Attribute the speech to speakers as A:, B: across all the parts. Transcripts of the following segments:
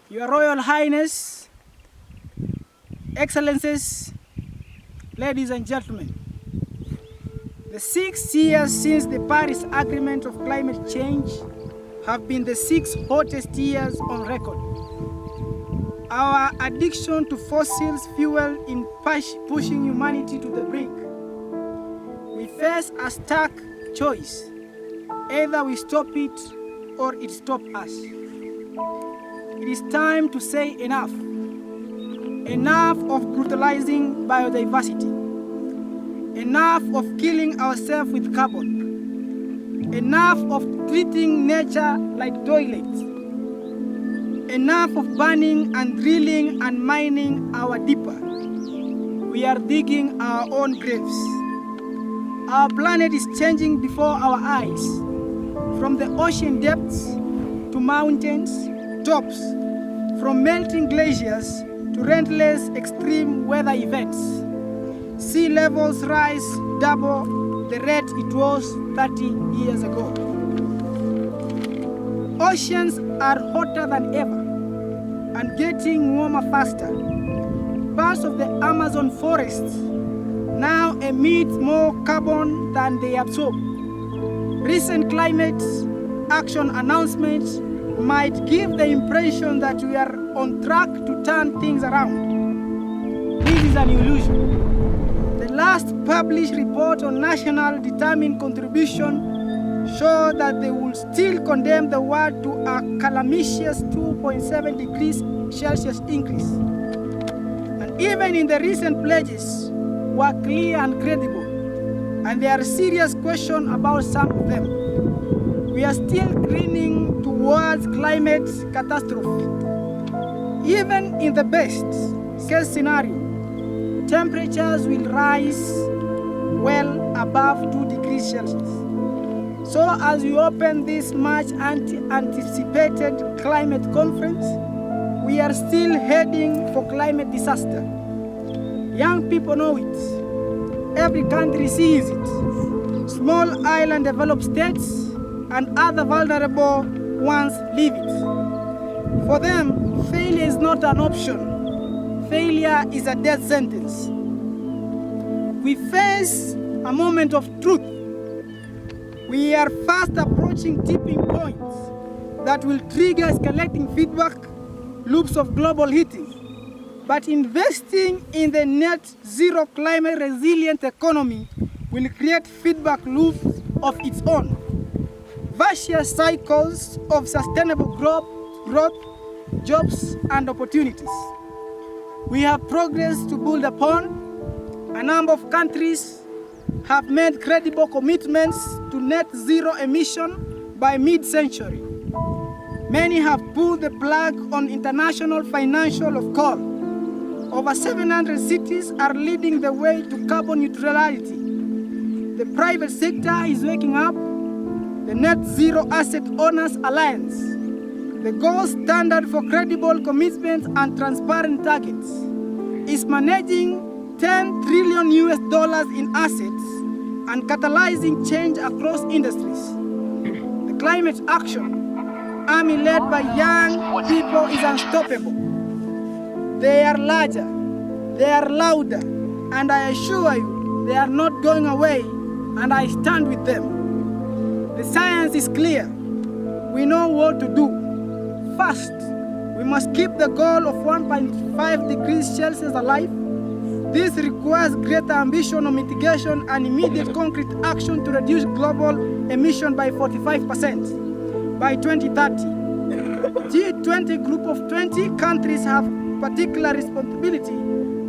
A: Your Royal Highness, Excellencies, ladies and gentlemen, the 6 years since the Paris Agreement of climate change have been the 6 hottest years on record. Our addiction to fossil fuel is pushing humanity to the brink. We face a stark choice. Either we stop it or it stops us. It is time to say enough. Enough of brutalizing biodiversity. Enough of killing ourselves with carbon. Enough of treating nature like toilets. Enough of burning and drilling and mining our deeper. We are digging our own graves. Our planet is changing before our eyes, from the ocean depths to mountains tops, from melting glaciers to relentless extreme weather events. Sea levels rise double the rate it was 30 years ago. Oceans are hotter than ever and getting warmer faster. Parts of the Amazon forests now emit more carbon than they absorb. Recent climate action announcements might give the impression that we are on track to turn things around. This is an illusion. The last published report on national determined contribution showed that they will still condemn the world to a calamitous 2.7 degrees Celsius increase. And even in the recent pledges were clear and credible, and there are serious questions about some of them. We are still grinning towards climate catastrophe. Even in the best case scenario, temperatures will rise well above 2 degrees Celsius. So as we open this much anticipated climate conference, we are still heading for climate disaster. Young people know it. Every country sees it. Small island developed states and other vulnerable ones live it. For them, failure is not an option. Failure is a death sentence. We face a moment of truth. We are fast approaching tipping points that will trigger escalating feedback loops of global heating. But investing in the net zero climate resilient economy will create feedback loops of its own. Virtuous cycles of sustainable growth, jobs, and opportunities. We have progress to build upon. A number of countries have made credible commitments to net zero emission by mid-century. Many have pulled the plug on international financial of coal. Over 700 cities are leading the way to carbon neutrality. The private sector is waking up. The Net Zero Asset Owners Alliance, the gold standard for credible commitments and transparent targets, is managing $10 trillion in assets and catalyzing change across industries. The climate action army led by young people is unstoppable. They are larger, they are louder, and I assure you, they are not going away, and I stand with them. The science is clear. We know what to do. First, we must keep the goal of 1.5 degrees Celsius alive. This requires greater ambition on mitigation and immediate concrete action to reduce global emission by 45% by 2030. G20 group of 20 countries have particular responsibility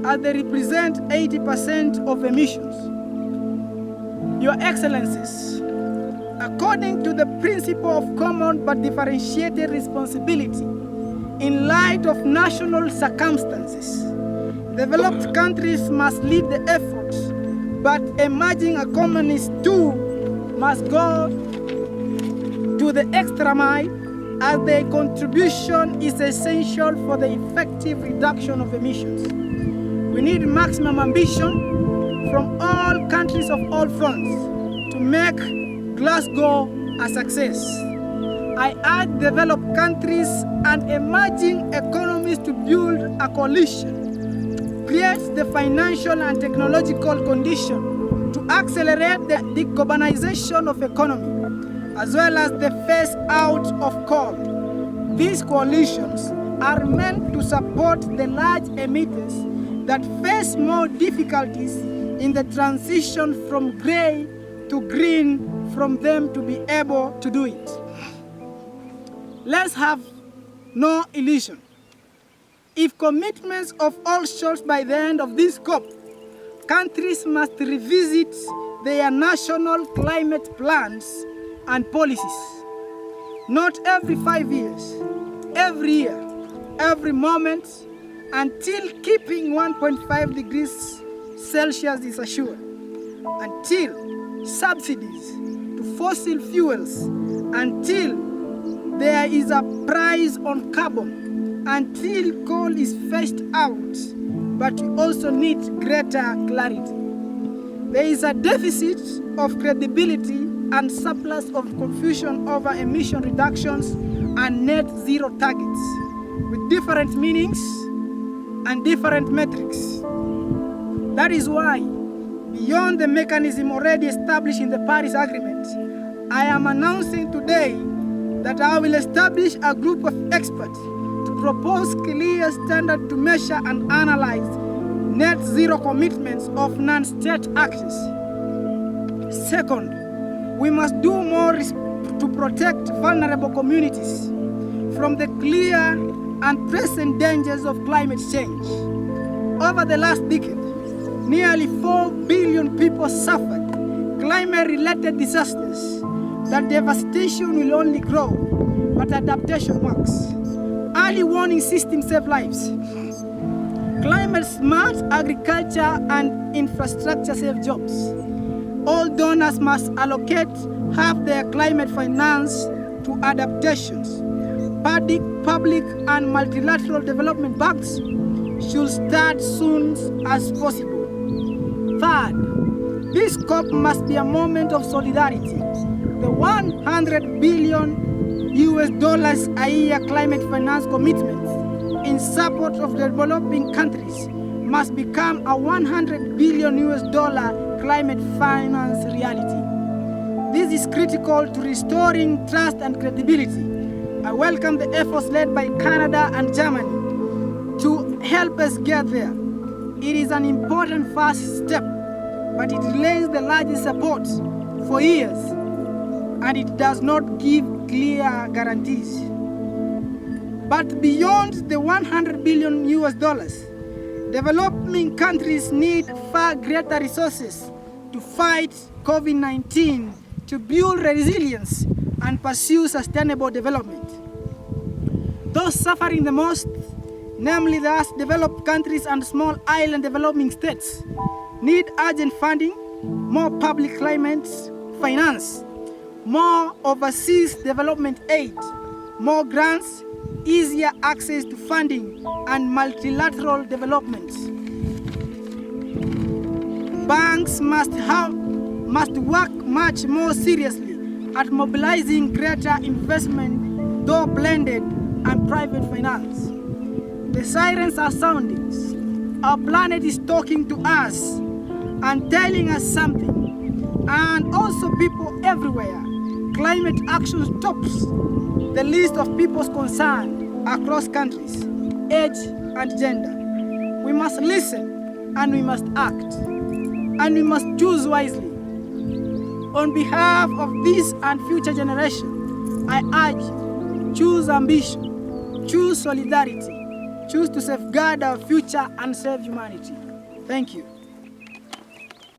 A: as they represent 80% of emissions. Your Excellencies, according to the principle of common but differentiated responsibility, in light of national circumstances, developed countries must lead the effort, but emerging economies too must go to the extra mile, as their contribution is essential for the effective reduction of emissions. We need maximum ambition from all countries of all fronts to make Glasgow a success. I urge developed countries and emerging economies to build a coalition, create the financial and technological condition to accelerate the decarbonization of economy, as well as the phase out of coal. These coalitions are meant to support the large emitters that face more difficulties in the transition from grey to green, from them to be able to do it. Let's have no illusion. If commitments of all sorts by the end of this COP, countries must revisit their national climate plans and policies. Not every 5 years, every year, every moment, until keeping 1.5 degrees Celsius is assured, until subsidies to fossil fuels, until there is a price on carbon, until coal is phased out, but we also need greater clarity. There is a deficit of credibility and surplus of confusion over emission reductions and net zero targets, with different meanings and different metrics. That is why, beyond the mechanism already established in the Paris Agreement, I am announcing today that I will establish a group of experts to propose clear standards to measure and analyze net zero commitments of non-state actors. Second, we must do more to protect vulnerable communities from the clear and present dangers of climate change. Over the last decade, nearly 4 billion people suffered climate-related disasters. That devastation will only grow, but adaptation works. Early warning systems save lives. Climate-smart agriculture and infrastructure save jobs. All donors must allocate half their climate finance to adaptations. Public and multilateral development banks should start soon as possible. Third, this COP must be a moment of solidarity. The $100 billion a year climate finance commitment in support of developing countries must become a $100 billion climate finance reality. This is critical to restoring trust and credibility. I welcome the efforts led by Canada and Germany to help us get there. It is an important first step, but it delays the largest support for years, and it does not give clear guarantees. But beyond the $100 billion, developing countries need far greater resources to fight COVID-19, to build resilience and pursue sustainable development. Those suffering the most, namely the developed countries and small island developing states, need urgent funding, more public climate finance, more overseas development aid, more grants, easier access to funding, and multilateral development. Banks must work much more seriously at mobilizing greater investment, though blended, and private finance. The sirens are sounding. Our planet is talking to us and telling us something. And also people everywhere. Climate action tops the list of people's concern across countries, age, and gender. We must listen and we must act. And we must choose wisely. On behalf of this and future generations, I urge you, choose ambition, choose solidarity, choose to safeguard our future and save humanity. Thank you.